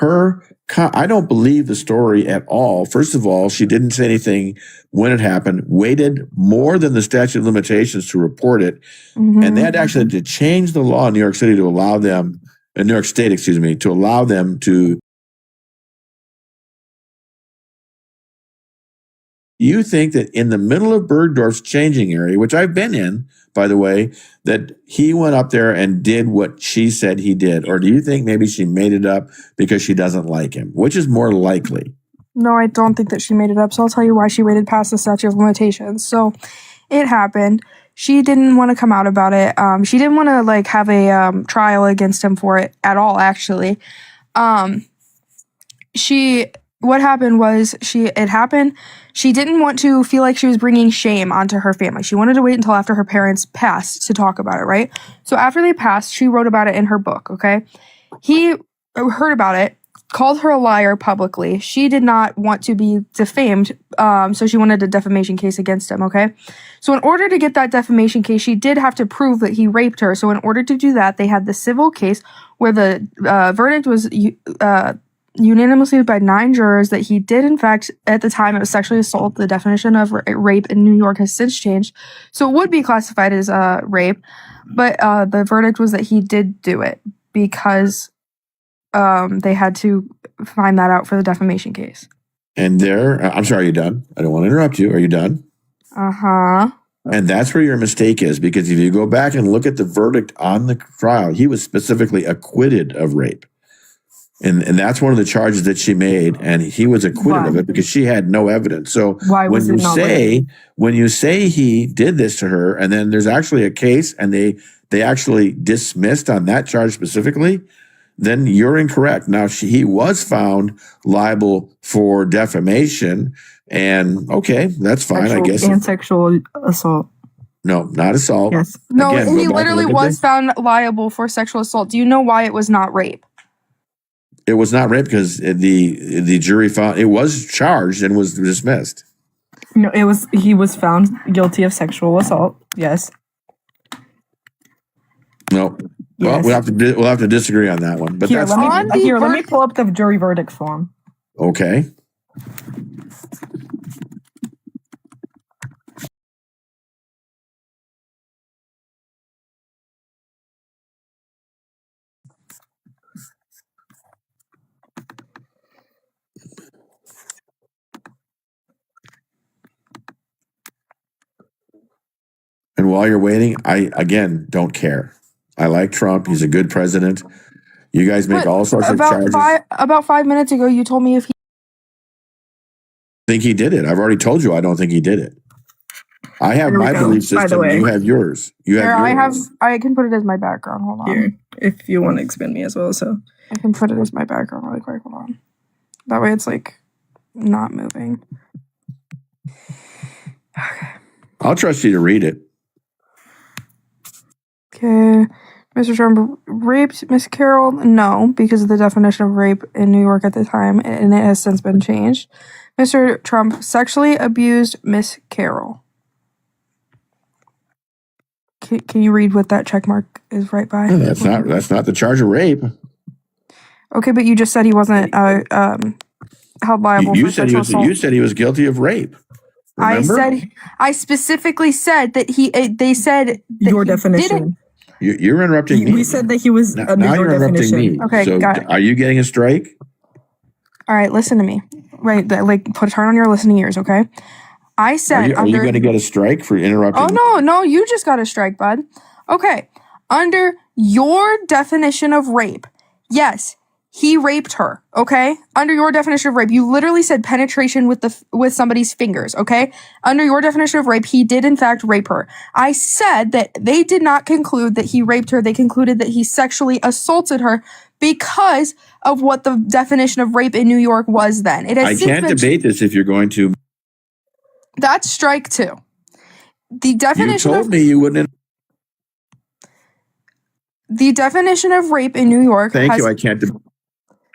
I don't believe the story at all. First of all, she didn't say anything when it happened, waited more than the statute of limitations to report it. And they had actually to change the law in New York City to allow them, in New York State, excuse me, to allow them to. You think that in the middle of Bergdorf's changing area, which I've been in, by the way, that he went up there and did what she said he did? Or do you think maybe she made it up because she doesn't like him? Which is more likely? No, I don't think that she made it up. So I'll tell you why she waited past the statute of limitations. So it happened. She didn't want to come out about it. She didn't want to like have a trial against him for it at all, actually. What happened was it happened. She didn't want to feel like she was bringing shame onto her family. She wanted to wait until after her parents passed to talk about it, right? So after they passed, she wrote about it in her book, okay? He heard about it, called her a liar publicly. She did not want to be defamed, so she wanted a defamation case against him, okay? So in order to get that defamation case, she did have to prove that he raped her. So in order to do that, they had the civil case where the verdict was unanimously by 9 jurors that he did, in fact, at the time it was sexually assault. The definition of rape in New York has since changed, so it would be classified as rape, but the verdict was that he did do it because they had to find that out for the defamation case. And I'm sorry, are you done? I don't want to interrupt you. Are you done? And that's where your mistake is, because if you go back and look at the verdict on the trial, he was specifically acquitted of rape. And that's one of the charges that she made, and he was acquitted of it because she had no evidence. So when you say he did this to her, and then there's actually a case, and they actually dismissed on that charge specifically, then you're incorrect. Now he was found liable for defamation, and okay, that's fine, I guess. And sexual assault. No, not assault. Yes. No, again, he literally was found liable for sexual assault. Do you know why it was not rape? It was not rape because the jury found it was charged and was dismissed. No, he was found guilty of sexual assault. Yes. No. Well, yes. we'll have to disagree on that one. But let me pull up the jury verdict form. Okay. And while you're waiting, I, again, don't care. I like Trump. He's a good president. You guys make all sorts of charges. About 5 minutes ago, you told me if he... think he did it. I've already told you I don't think he did it. I have my belief system. You have yours. I can put it as my background. Hold on. Here, if you want to expand me as well, so. I can put it as my background really quick. Hold on. That way it's like not moving. Okay. I'll trust you to read it. Okay. Mr. Trump raped Miss Carroll? No, because of the definition of rape in New York at the time, and it has since been changed. Mr. Trump sexually abused Miss Carroll. Can you read what that check mark is right by? No, that's not the charge of rape. Okay, but you just said he wasn't held liable for sexual assault. You said he was guilty of rape. Remember? I specifically said that they said that your definition. You're interrupting me. We said that he was now you're interrupting me. Okay, so got it. Are you getting a strike? All right, turn on your listening ears, okay? I said... Are you going to get a strike for interrupting? Oh, no, you just got a strike, bud. Okay, under your definition of rape, yes, he raped her, okay? Under your definition of rape, you literally said penetration with somebody's fingers, okay? Under your definition of rape, he did in fact rape her. I said that they did not conclude that he raped her. They concluded that he sexually assaulted her because of what the definition of rape in New York was then. I can't debate this if you're going to. That's strike 2. The definition you told me you wouldn't. The definition of rape in New York. Thank you. I can't.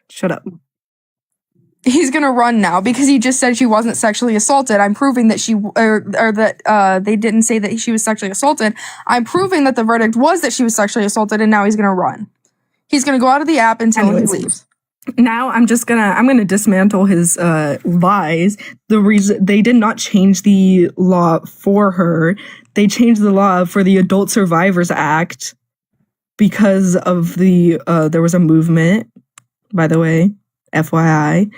Shut up. He's gonna run now because he just said she wasn't sexually assaulted. I'm proving that they didn't say that she was sexually assaulted. I'm proving that the verdict was that she was sexually assaulted, and now he's gonna run. He's gonna go out of the app until he leaves. Now I'm gonna dismantle his lies. The reason they did not change the law for her, they changed the law for the Adult Survivors Act because of there was a movement, by the way, FYI.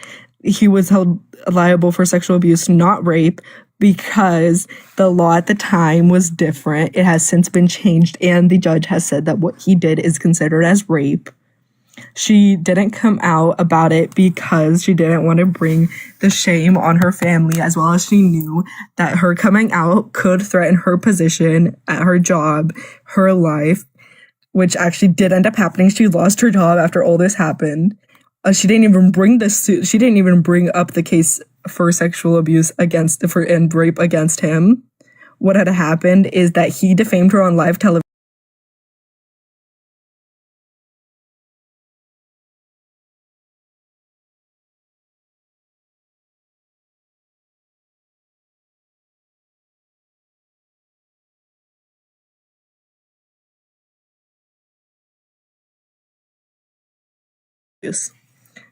He was held liable for sexual abuse, not rape, because the law at the time was different. It has since been changed, and the judge has said that what he did is considered as rape. She didn't come out about it because she didn't want to bring the shame on her family, as well as she knew that her coming out could threaten her position at her job, her life, which actually did end up happening. She lost her job after all this happened. She didn't even bring the suit. She didn't even bring up the case for sexual abuse and rape against him. What had happened is that he defamed her on live television.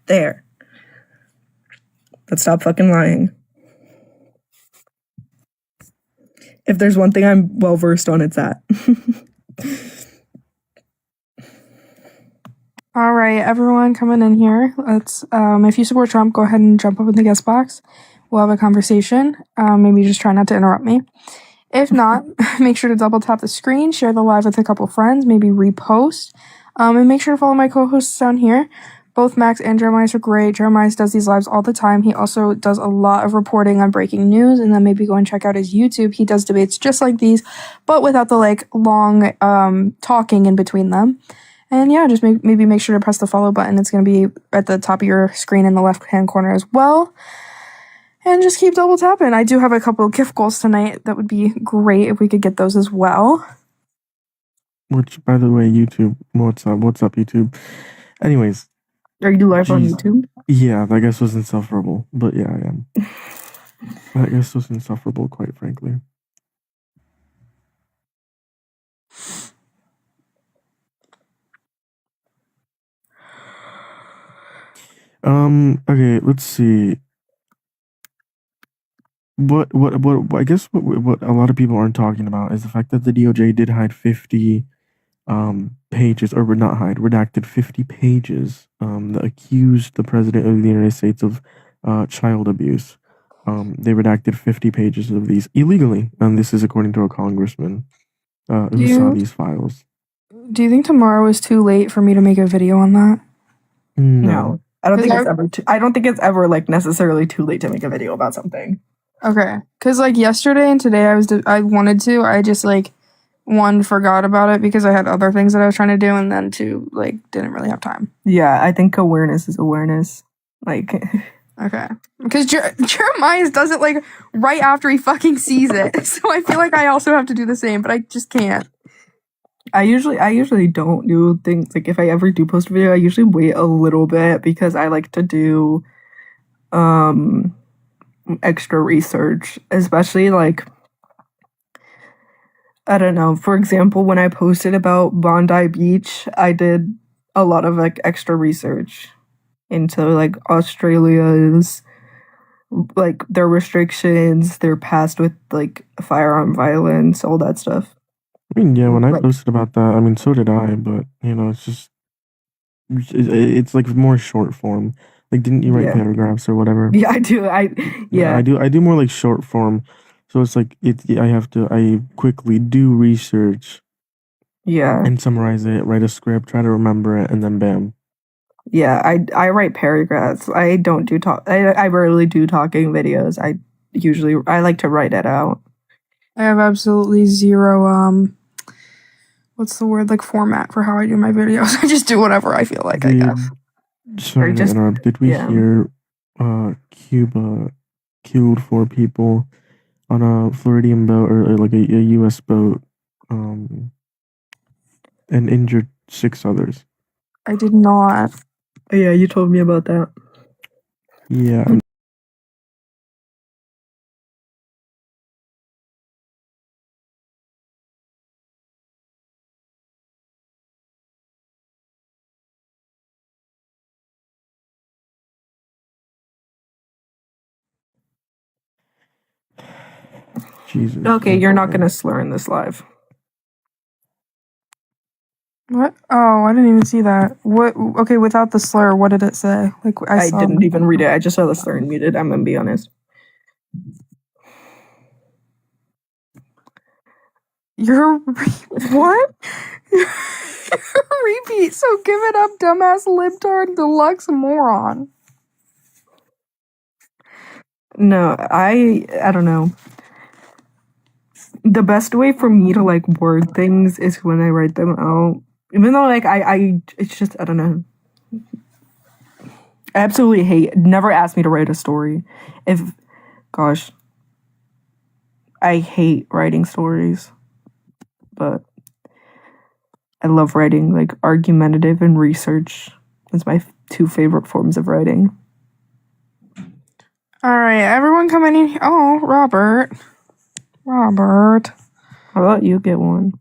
There. Let's stop fucking lying. If there's one thing I'm well versed on, it's that. All right, everyone coming in here. Let's if you support Trump, go ahead and jump up in the guest box. We'll have a conversation. Maybe just try not to interrupt me. If not, make sure to double tap the screen, share the live with a couple friends, maybe repost. And make sure to follow my co-hosts down here. Both Max and Jeremiah are great. Jeremiah does these lives all the time. He also does a lot of reporting on breaking news, and then maybe go and check out his YouTube. He does debates just like these, but without the long talking in between them. And yeah, just maybe make sure to press the follow button. It's going to be at the top of your screen in the left-hand corner as well. And just keep double tapping. I do have a couple of gift goals tonight. That would be great if we could get those as well. Which, by the way, YouTube, what's up, YouTube? Anyways. Are you live on YouTube? Yeah, that guess was insufferable. But yeah, I am. That guess was insufferable, quite frankly. Okay, let's see. What I guess what a lot of people aren't talking about is the fact that the DOJ did hide 50 pages, or not hide, redacted 50 pages that accused the president of the United States of child abuse. They redacted 50 pages of these illegally, and this is according to a congressman who saw these files. Do you think tomorrow is too late for me to make a video on that? No. I don't think it's ever like necessarily too late to make a video about something. Okay, because like yesterday and today I wanted to. I just forgot about it because I had other things that I was trying to do, and then two didn't really have time. Yeah, I think awareness is awareness. Okay, because Jeremiah does it right after he fucking sees it, so I feel like I also have to do the same, but I just can't. I usually don't do things if I ever do post a video, I usually wait a little bit because I like to do extra research, especially I don't know, for example, when I posted about Bondi Beach, I did a lot of extra research into Australia's their restrictions, their past with firearm violence, all that stuff. I mean, yeah, when I posted about that, I mean, so did I, but it's just it's more short form. Didn't you write paragraphs or whatever? Yeah, I do. I do more short form. So it's I quickly do research. Yeah. And summarize it, write a script, try to remember it, and then bam. Yeah, I write paragraphs. I don't do I rarely do talking videos. I like to write it out. I have absolutely zero what's the word format for how I do my videos. I just do whatever I feel like, I guess. Sorry to interrupt. Did we hear Cuba killed 4 people on a Floridian boat or a US boat and injured 6 others? I did not. Yeah, you told me about that. Yeah. Jesus. Okay, you're not gonna slur in this live. What? Oh, I didn't even see that. What? Okay, without the slur, what did it say? Like I saw didn't even read it. I just saw the slur and muted. I'm gonna be honest. You're what? Repeat. So give it up, dumbass libtard deluxe moron. No, I don't know. The best way for me to like word things is when I write them out. Even though like I it's just I don't know. I absolutely hate. Never ask me to write a story. Gosh, I hate writing stories, but I love writing like argumentative and research. It's my two favorite forms of writing. All right, everyone coming in. Oh, Robert. How about you get one?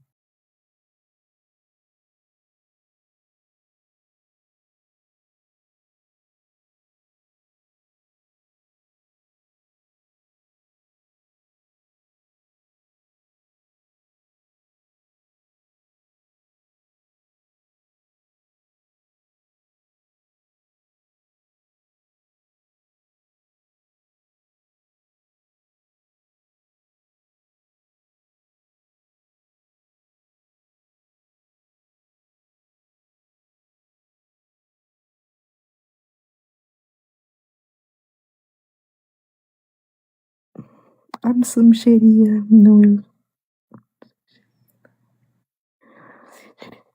I'm Slim Shady. No.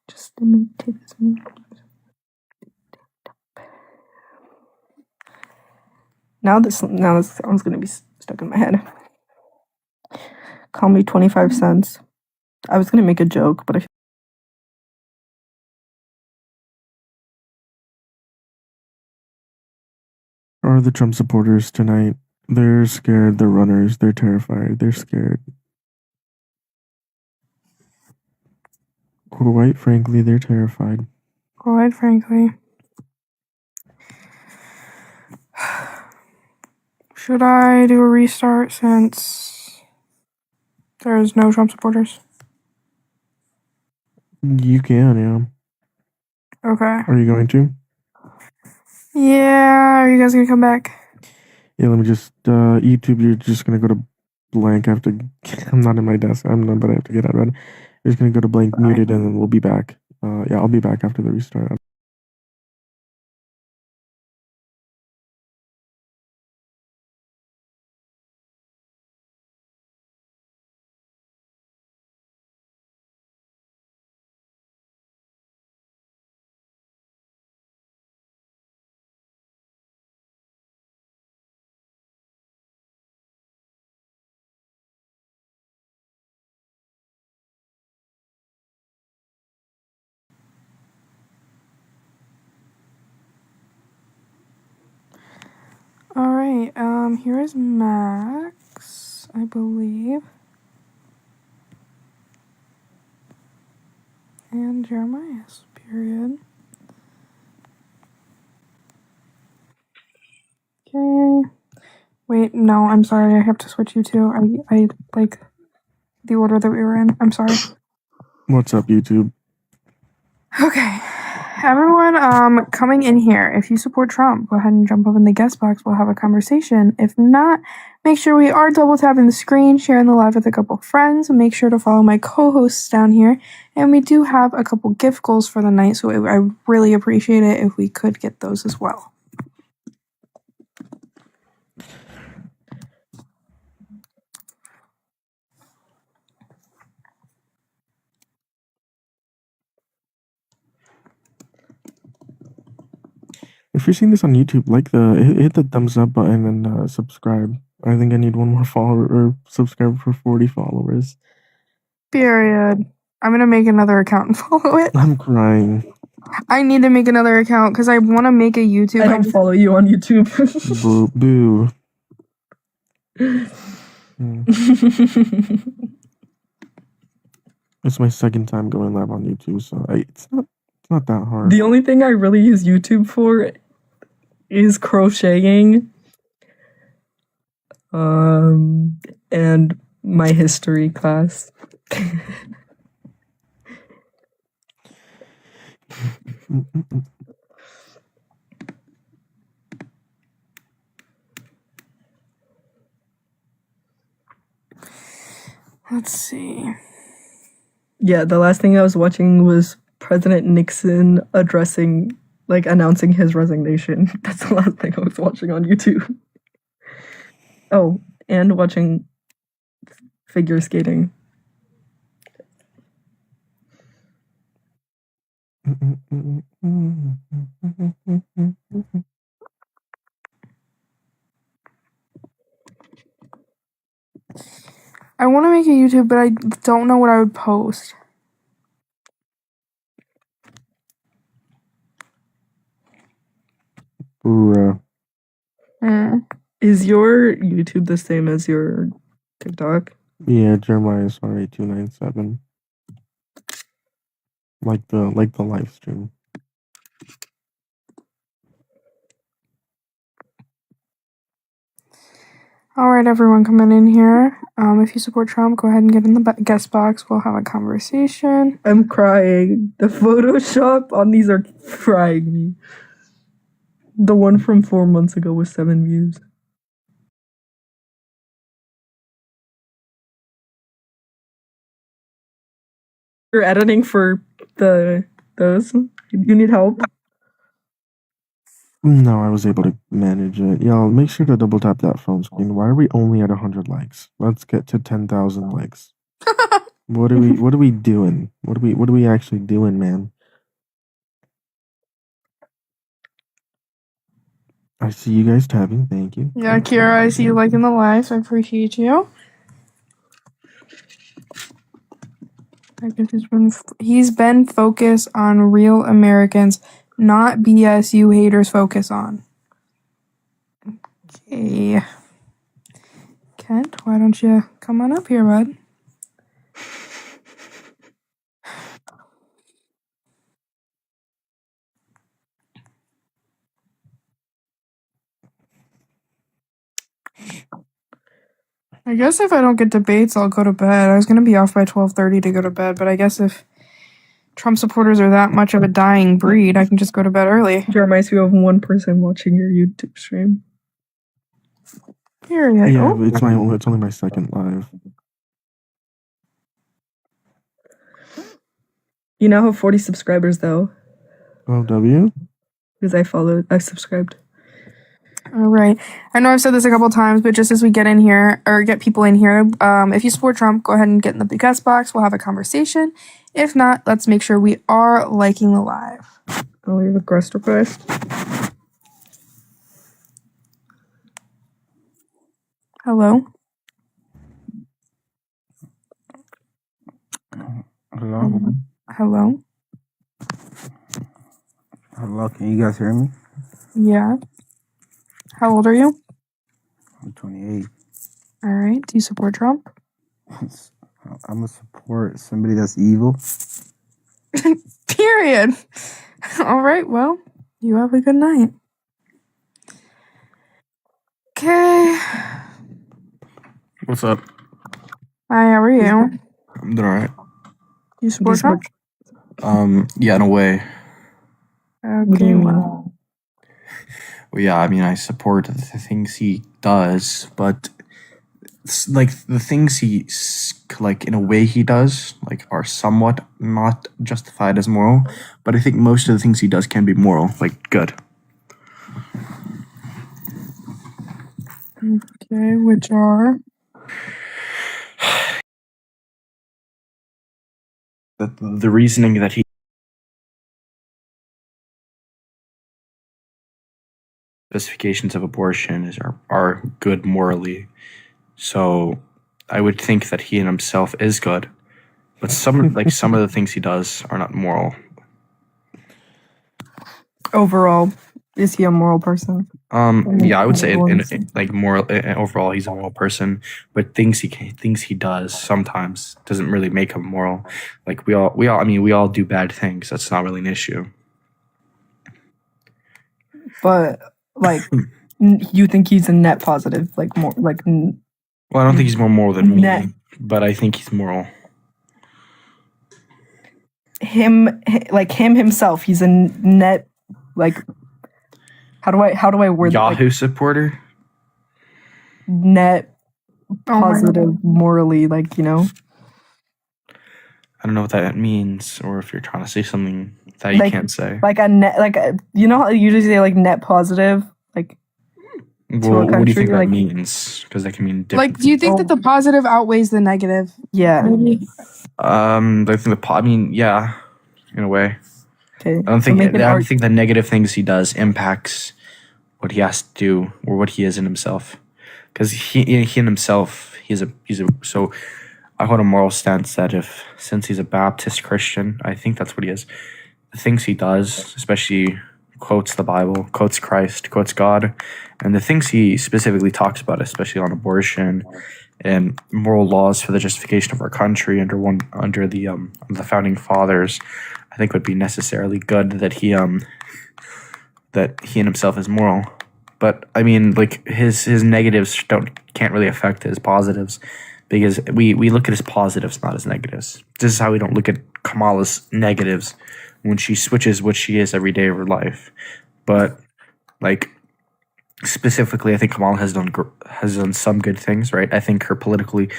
Just let me take this one. Now this song's gonna be stuck in my head. Call me 25 cents. I was gonna make a joke, but Are the Trump supporters tonight? They're scared. They're runners. They're terrified. They're scared. Quite frankly, they're terrified. Quite frankly. Should I do a restart since there's no Trump supporters? You can, yeah. Okay. Are you going to? Yeah, are you guys gonna come back? Yeah, let me just, YouTube, you're just gonna go to blank. I have to, I'm not in my desk. I'm not, but I have to get out of bed. You're just gonna go to blank, muted, and then we'll be back. Yeah, I'll be back after the restart. All right. Here is Max, I believe, and Jeremiah's period. Okay. Wait, no, I'm sorry. I have to switch you two. I like the order that we were in. I'm sorry. What's up, YouTube? Okay. Everyone coming in here, if you support Trump, go ahead and jump up in the guest box. We'll have a conversation. If not, make sure we are double tapping the screen, sharing the live with a couple friends. Make sure to follow my co-hosts down here. And we do have a couple gift goals for the night, so I really appreciate it if we could get those as well. If you're seeing this on YouTube, hit the thumbs up button and subscribe. I think I need one more follower or subscriber for 40 followers. Period. I'm gonna make another account and follow it. I'm crying. I need to make another account because I want to make a YouTube. I don't follow you on YouTube. Boo. It's my second time going live on YouTube, so it's not that hard. The only thing I really use YouTube for is crocheting, and my history class. Let's see. Yeah, the last thing I was watching was President Nixon announcing his resignation. That's the last thing I was watching on YouTube. Oh, and watching figure skating. I want to make a YouTube, but I don't know what I would post. Bruh. Is your YouTube the same as your TikTok? Yeah, Jeremiah sorry 297. Like the live stream. All right, everyone coming in here. If you support Trump, go ahead and get in the guest box. We'll have a conversation. I'm crying. The Photoshop on these are crying me. The one from 4 months ago was 7 views. You're editing for those? You need help? No, I was able to manage it. Y'all, make sure to double tap that phone screen. Why are we only at 100 likes? Let's get to 10,000 likes. What are we doing? What are we actually doing, man? I see you guys tapping. Thank you. Yeah, Kira, I see you liking the live, so I appreciate you. I guess he's been focused on real Americans, not BS you haters focus on. Okay. Kent, why don't you come on up here, bud? I guess if I don't get debates, I'll go to bed. I was going to be off by 12:30 to go to bed, but I guess if Trump supporters are that much of a dying breed, I can just go to bed early. Jeremiah, you have one person watching your YouTube stream. Here you Yeah, go. it's only my second live. You now have 40 subscribers though. Oh, W? Because I subscribed. All right. I know I've said this a couple times, but just as we get in here or get people in here, if you support Trump, go ahead and get in the guest box. We'll have a conversation. If not, let's make sure we are liking the live. Oh, you have a guest request? Hello? Hello? Hello? Hello, can you guys hear me? Yeah. How old are you? I'm 28. All right. Do you support Trump? I'm gonna support somebody that's evil. Period. All right. Well, you have a good night. Okay. What's up? Hi, how are you? I'm doing alright. You support Trump? Yeah, in a way. What do Okay. you mean? Well, Well, yeah, I mean, I support the things he does, but like the things like in a way he does, like are somewhat not justified as moral. But I think most of the things he does can be moral, like good. okay, which are? The reasoning that he specifications of abortion are good morally. So I would think that he in himself is good, but some of the things he does are not moral. Overall, is he a moral person? Yeah, I would say like moral overall he's a moral person, but things he does sometimes doesn't really make him moral. Like we all do bad things. That's not really an issue. But like, you think he's a net positive, like more like Well, I don't think he's more moral than me. net but I think he's moral. Him himself, he's a net, like, how do I word that? Yahoo supporter. Net Oh my positive morally, like, I don't know what that means, or if you're trying to say something that you Like- can't say. like a net, like you know how you usually say like net positive, like Well, what do you country, think that like- means? Because that can mean different. Like, do you think that the positive outweighs the negative? yeah. I think I mean, yeah, in a way. Okay. I don't So make an arg- think the negative things he does impacts what he has to do or what he is in himself. Because he in himself, he's a so I hold a moral stance that since he's a Baptist Christian, I think that's what he is. The things he does, especially quotes the Bible, quotes Christ, quotes God, and the things he specifically talks about, especially on abortion and moral laws for the justification of our country under the founding fathers, I think would be necessarily good that he in himself is moral. But I mean, like his negatives can't really affect his positives, because we look at his positives, not his negatives. This is how we don't look at Kamala's negatives when she switches what she is every day of her life. But like specifically, I think Kamala has done some good things, right? I think politically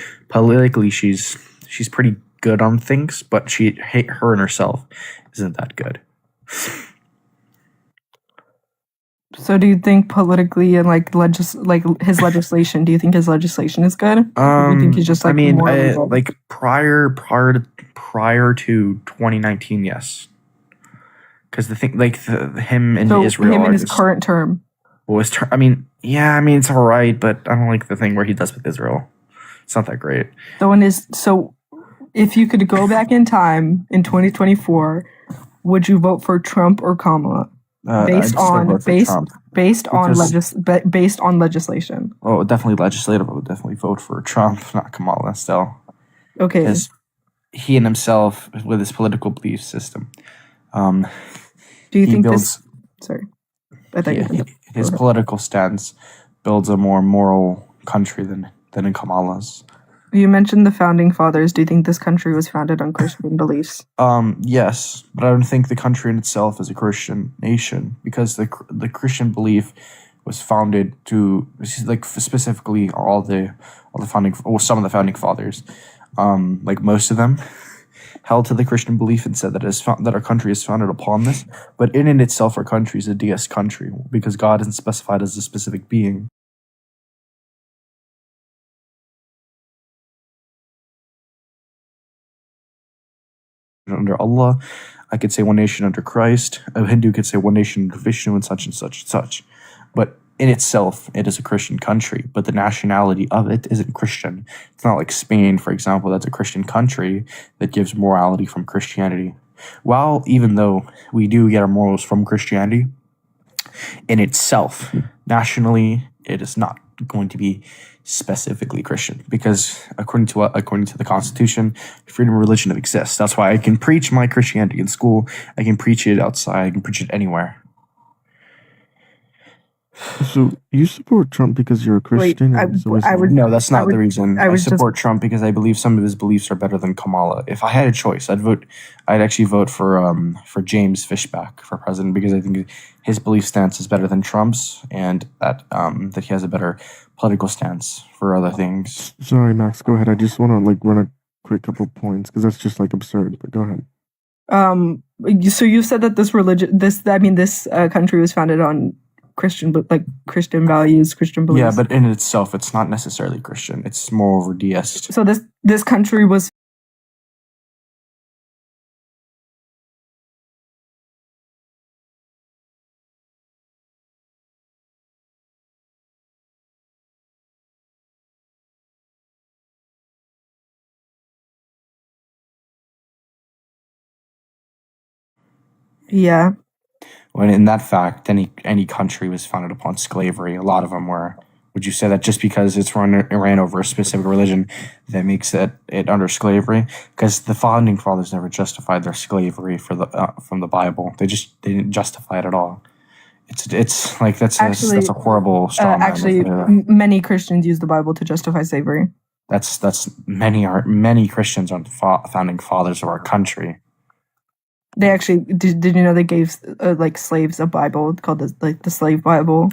she's pretty good on things, but her and herself isn't that good. So do you think politically and like his legislation? Do you think his legislation is good? Or do you think he's just like morally good? like prior to 2019, yes. Because the thing, like him in So Israel, him in are his just- current term. I mean, it's all right, but I don't like the thing where he does with Israel. It's not that great. So if you could go back in time in 2024, would you vote for Trump or Kamala? Based on legislation. Oh, definitely legislative. I would definitely vote for Trump, not Kamala. Still, Okay. because he and himself, with his political belief system, Do you he think builds Sorry, I thought you were gonna- his political stance builds a more moral country than in Kamala's. You mentioned the founding fathers. Do you think this country was founded on Christian beliefs? Yes, but I don't think the country in itself is a Christian nation, because the Christian belief was founded to, like, specifically all the founding, or some of the founding fathers, like most of them held to the Christian belief and said that that our country is founded upon this. But in itself, our country is a deist country because God isn't specified as a specific being. Under Allah, I could say one nation under Christ. A Hindu could say one nation under Vishnu, and such and such and such. But in itself, it is a Christian country, but the nationality of it isn't Christian. It's not like Spain, for example, that's a Christian country that gives morality from Christianity. While even though we do get our morals from Christianity, in itself, nationally, it is not going to be specifically Christian, because according to the Constitution, freedom of religion exists. That's why I can preach my Christianity in school. I can preach it outside. I can preach it anywhere. So you support Trump because you're a Christian? I would- No, that's not I would- the reason. I I was just- support Trump because I believe some of his beliefs are better than Kamala. If I had a choice, I'd actually vote for James Fishback for president, because I think his belief stance is better than Trump's, and that he has a better political stance for other things. Sorry, Max. Go ahead. I just want to run a quick couple points because that's just absurd. But go ahead. So you said that this country was founded on Christian values, Christian beliefs. Yeah, but in itself, it's not necessarily Christian. It's more over deist. So this country was. Yeah. When in that fact, any country was founded upon slavery. A lot of them were. Would you say that just because it ran over a specific religion, that makes it under slavery? Because the founding fathers never justified their slavery from the Bible. They didn't justify it at all. It's like that's a horrible straw man. Actually, many Christians use the Bible to justify slavery. That's many Christians are the founding fathers of our country. They actually did you know they gave like slaves a Bible called the Slave Bible?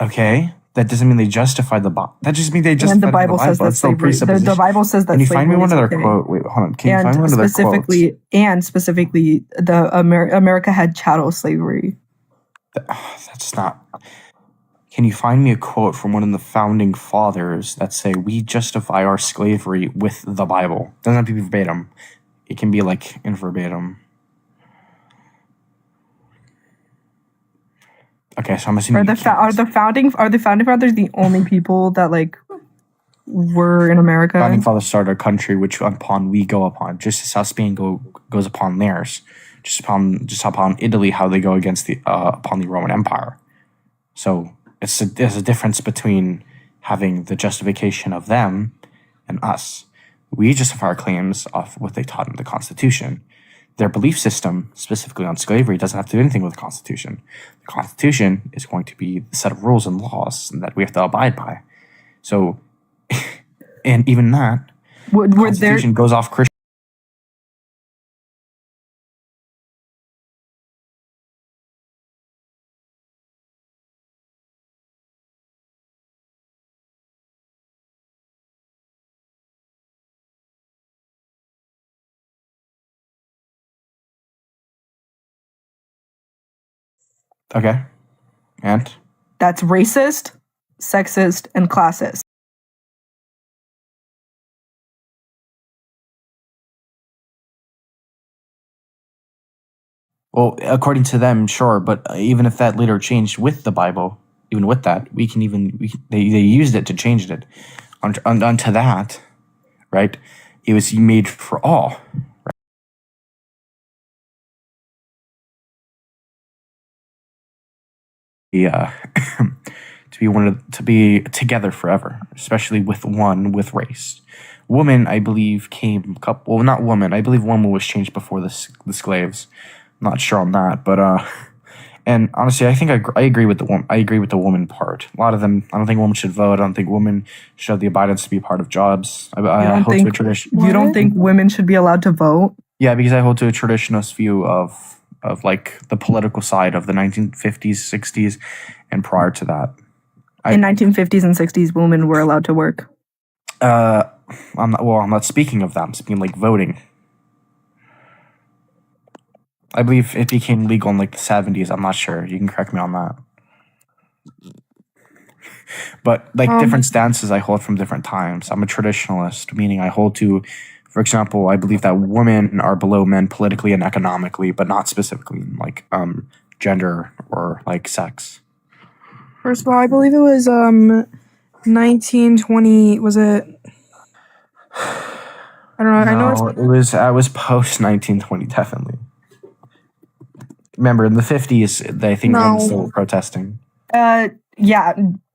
Okay, that doesn't mean they justified the Bible. That just means they And justified the Bible says that It's still slavery. The presupposition. Bible says that Can you find me slavery one is other okay. quote? Wait, hold on. Can you find me one other quote? Specifically, the America had chattel slavery. That's not. Can you find me a quote from one of the founding fathers that say we justify our slavery with the Bible? Doesn't have to be verbatim. It can be like in verbatim. Okay, so I'm assuming Are the founding fathers the only people that like were in America? founding fathers started a country which upon we go upon, just as how Spain goes upon theirs, just upon Italy how they go against the upon the Roman Empire. So there's a difference between having the justification of them and us. We justify our claims off what they taught in the Constitution. Their belief system, specifically on slavery, doesn't have to do anything with the Constitution. The Constitution is going to be the set of rules and laws that we have to abide by. So, and even that, the Constitution goes off Christian. Okay, and that's racist, sexist, and classist. Well, according to them, sure, but even if that later changed with the Bible, even with that, they used it to change it onto that, right? It was made for all. Yeah, to be together forever, especially with race. Woman, I believe, came well, not woman. I believe woman was changed before the slaves. I'm not sure on that, but and honestly, I think I agree with the woman. I agree with the woman part. A lot of them, I don't think women should vote. I don't think women should have the abidance to be part of jobs. I hold to a tradition. You don't think women should be allowed to vote? Yeah, because I hold to a traditionalist view of like the political side of the 1950s, 60s, and prior to that. In 1950s and 60s, women were allowed to work. I'm not speaking of that. I'm speaking like voting. I believe it became legal in like the 70s. I'm not sure. You can correct me on that. But like different stances I hold from different times. I'm a traditionalist, meaning I hold to, for example, I believe that women are below men politically and economically, but not specifically in like gender or like sex. First of all, I believe it was 1920. Was it? I don't know. I know it was post 1920, definitely. Remember, in the 50s, I think women still were protesting. Yeah,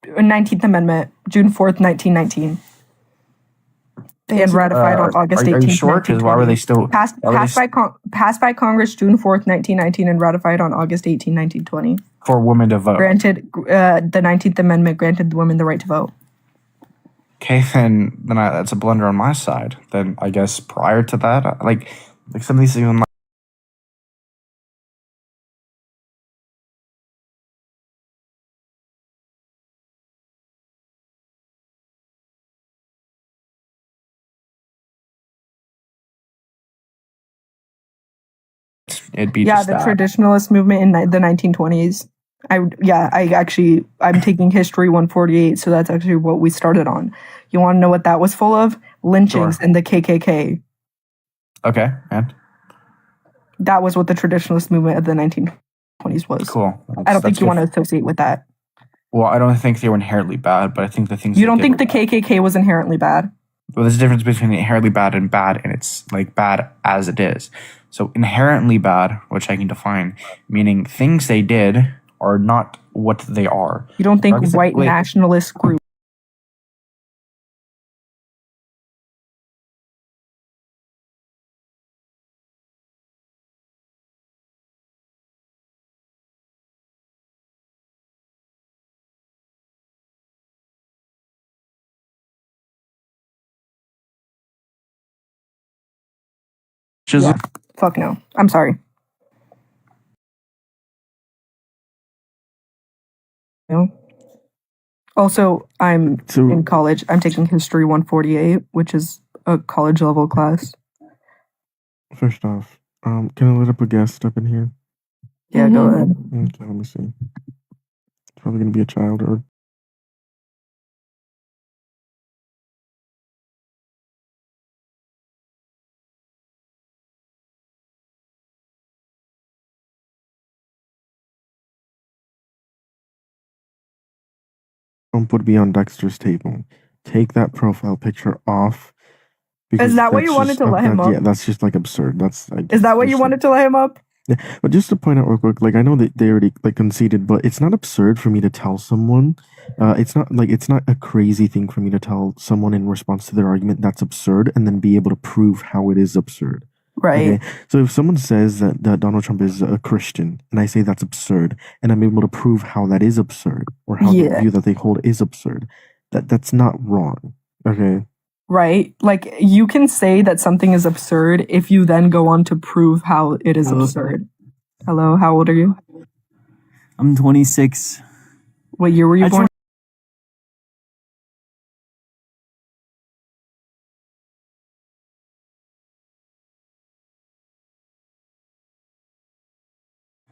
19th Amendment, June 4th, 1919. And ratified on August 18th. Are you sure? Because why were they still passed by Congress June 4th, 1919, and ratified on August 18, 1920. For women to vote. Granted, the 19th Amendment granted the women the right to vote. Okay, then that's a blunder on my side. Then I guess prior to that, like some of these even. It'd be the that. Traditionalist movement in the 1920s. I'm taking History 148, so that's actually what we started on. You want to know what that was full of? Lynchings and the KKK. Okay, and that was what the traditionalist movement of the 1920s was. Cool. I don't think you want to associate with that. Well, I don't think they were inherently bad, but I think the things you don't think the KKK was inherently bad. Well, there's a difference between inherently bad, and it's like bad as it is. So inherently bad, which I can define, meaning things they did are not what they are. You don't think white nationalist groups Yeah. Fuck no. I'm sorry. No. Also, I'm in college. I'm taking History 148, which is a college level class. First off, can I let up a guest up in here? Yeah, go ahead. Okay, let me see. It's probably gonna be a child or. Trump would be on Dexter's table. Take that profile picture off. Is that what you wanted to let him up? Yeah, that's just like absurd. Is that what you wanted to let him up? Yeah, but just to point out real quick, like I know that they already like conceded, but it's not absurd for me to tell someone. It's not a crazy thing for me to tell someone in response to their argument that's absurd, and then be able to prove how it is absurd. Right. Okay. So if someone says that Donald Trump is a Christian, and I say that's absurd, and I'm able to prove how that is absurd, or how the view that they hold is absurd, that's not wrong. Okay. Right? Like, you can say that something is absurd if you then go on to prove how it is absurd. Hello, how old are you? I'm 26. What year were you born?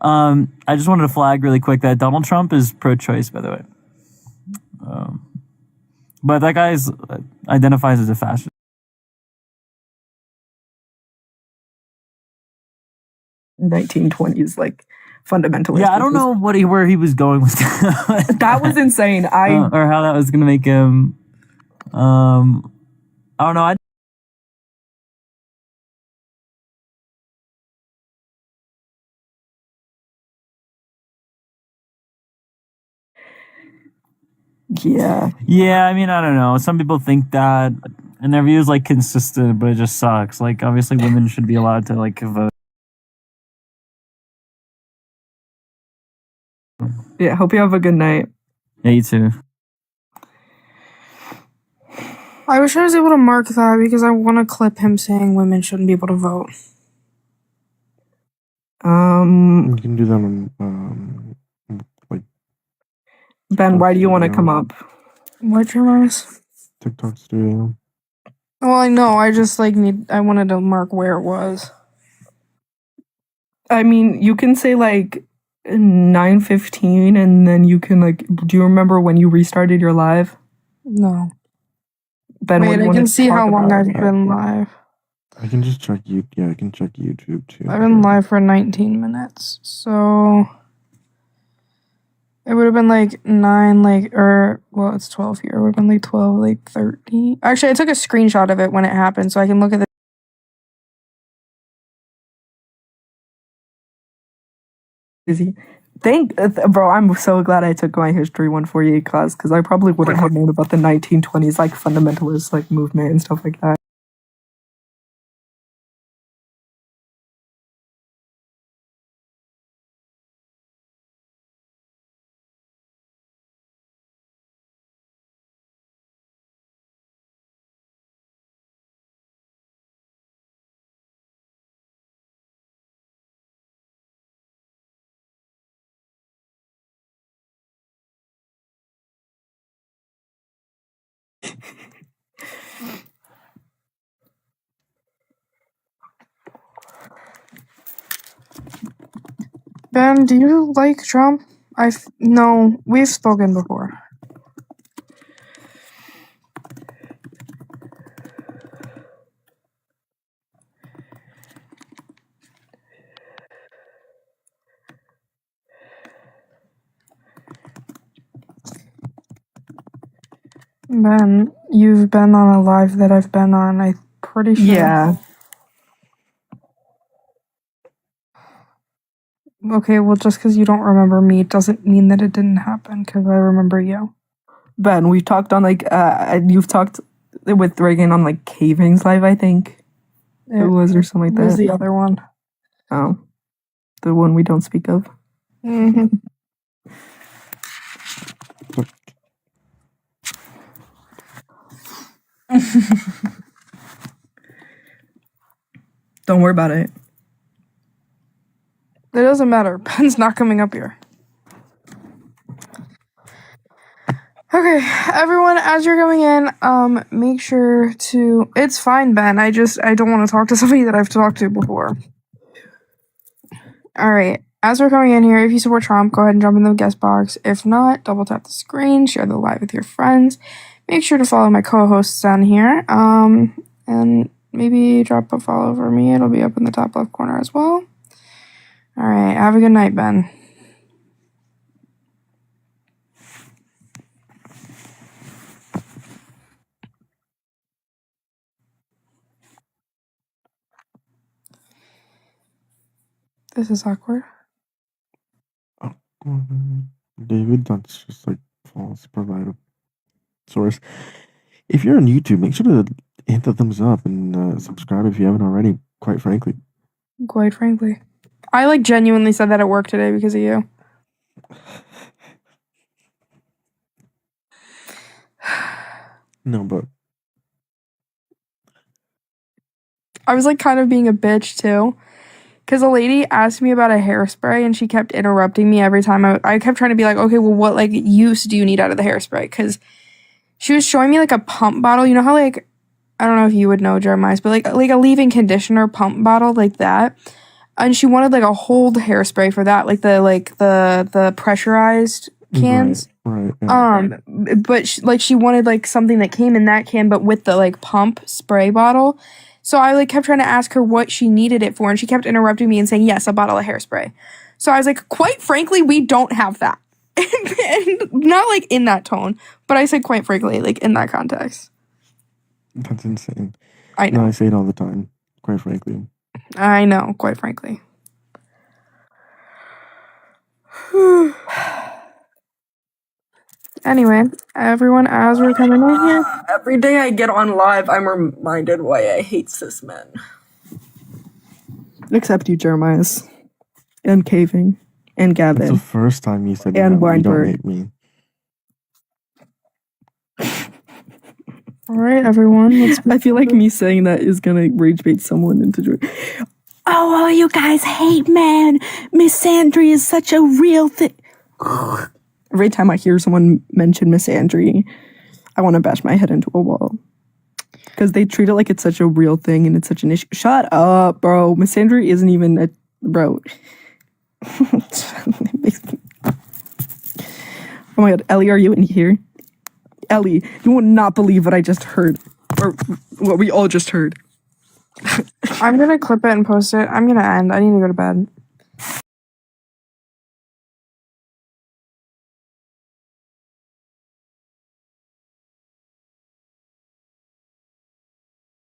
I just wanted to flag really quick that Donald Trump is pro-choice, by the way. But that guy identifies as a fascist. 1920s, like, fundamentalist. Yeah, I don't know where he was going with that. That was insane. Or how that was going to make him. I don't know. Yeah. Yeah, I mean, I don't know. Some people think that, and their view is like consistent, but it just sucks. Like, obviously, women should be allowed to like vote. Yeah, hope you have a good night. Yeah, you too. I wish I was able to mark that because I want to clip him saying women shouldn't be able to vote. You can do that on like. Ben, why do you want to come up? What, Jeremias? TikTok Studio. Well, I know. I just I wanted to mark where it was. I mean, you can say like 9:15, and then you can like. Do you remember when you restarted your live? No. Ben, wait, I can see how long I've been live. I can just check you. Yeah, I can check YouTube too. I've been live for 19 minutes, so it would have been like 9, well, it's 12 here. It would have been like 12, like 13. Actually, I took a screenshot of it when it happened, so I can look at the. Bro, I'm so glad I took my History 148 class because I probably wouldn't have known about the 1920s, like fundamentalist like movement and stuff like that. Ben, do you like Trump? No, we've spoken before. Ben, you've been on a live that I've been on, I'm pretty sure. Yeah. Okay, well, just because you don't remember me doesn't mean that it didn't happen, because I remember you. Ben, we've talked on like, you've talked with Reagan on like Cavings live, I think. It was, or something like that. It was the other one. Oh. The one we don't speak of. Mm-hmm. Don't worry about it. It doesn't matter. Ben's not coming up here. Okay, everyone, as you're coming in, make sure to... It's fine, Ben. I don't want to talk to somebody that I've talked to before. Alright, as we're coming in here, if you support Trump, go ahead and jump in the guest box. If not, double tap the screen, share the live with your friends. Make sure to follow my co-hosts down here. And maybe drop a follow for me. It'll be up in the top left corner as well. Alright, have a good night, Ben. This is awkward. David, that's just like false. Provide a source. If you're on YouTube, make sure to hit the thumbs up and subscribe if you haven't already. Quite frankly, I like genuinely said that at work today because of you. no, but I was like kind of being a bitch too. Because a lady asked me about a hairspray and she kept interrupting me every time. I kept trying to be like, okay, well, what like use do you need out of the hairspray? Because she was showing me like a pump bottle. You know how like, I don't know if you would know, Jeremiah, but like a leave-in conditioner pump bottle like that. And she wanted like a whole hairspray for that, like the pressurized cans. Right. But she wanted like something that came in that can, but with the like pump spray bottle. So I like kept trying to ask her what she needed it for, and she kept interrupting me and saying, yes, a bottle of hairspray. So I was like, quite frankly, we don't have that. And not like in that tone, but I said quite frankly, like in that context. That's insane. I know. No, I say it all the time, quite frankly. I know, quite frankly. Anyway, everyone, as we're coming in here. Every day I get on live, I'm reminded why I hate cis men. Except you, Jeremiah. And Caving. And Gavin. It's the first time you said And you don't Weinberg. hate me. All right, everyone. I feel like me saying that is gonna rage bait someone into joy. Oh, you guys hate men. Misandry is such a real thing. Every time I hear someone mention misandry, I want to bash my head into a wall. Because they treat it like it's such a real thing and it's such an issue. Shut up, bro. Misandry isn't even a... Bro. Oh my god, Ellie, are you in here? Ellie, you will not believe what I just heard. Or what we all just heard. I'm going to clip it and post it. I'm going to end. I need to go to bed.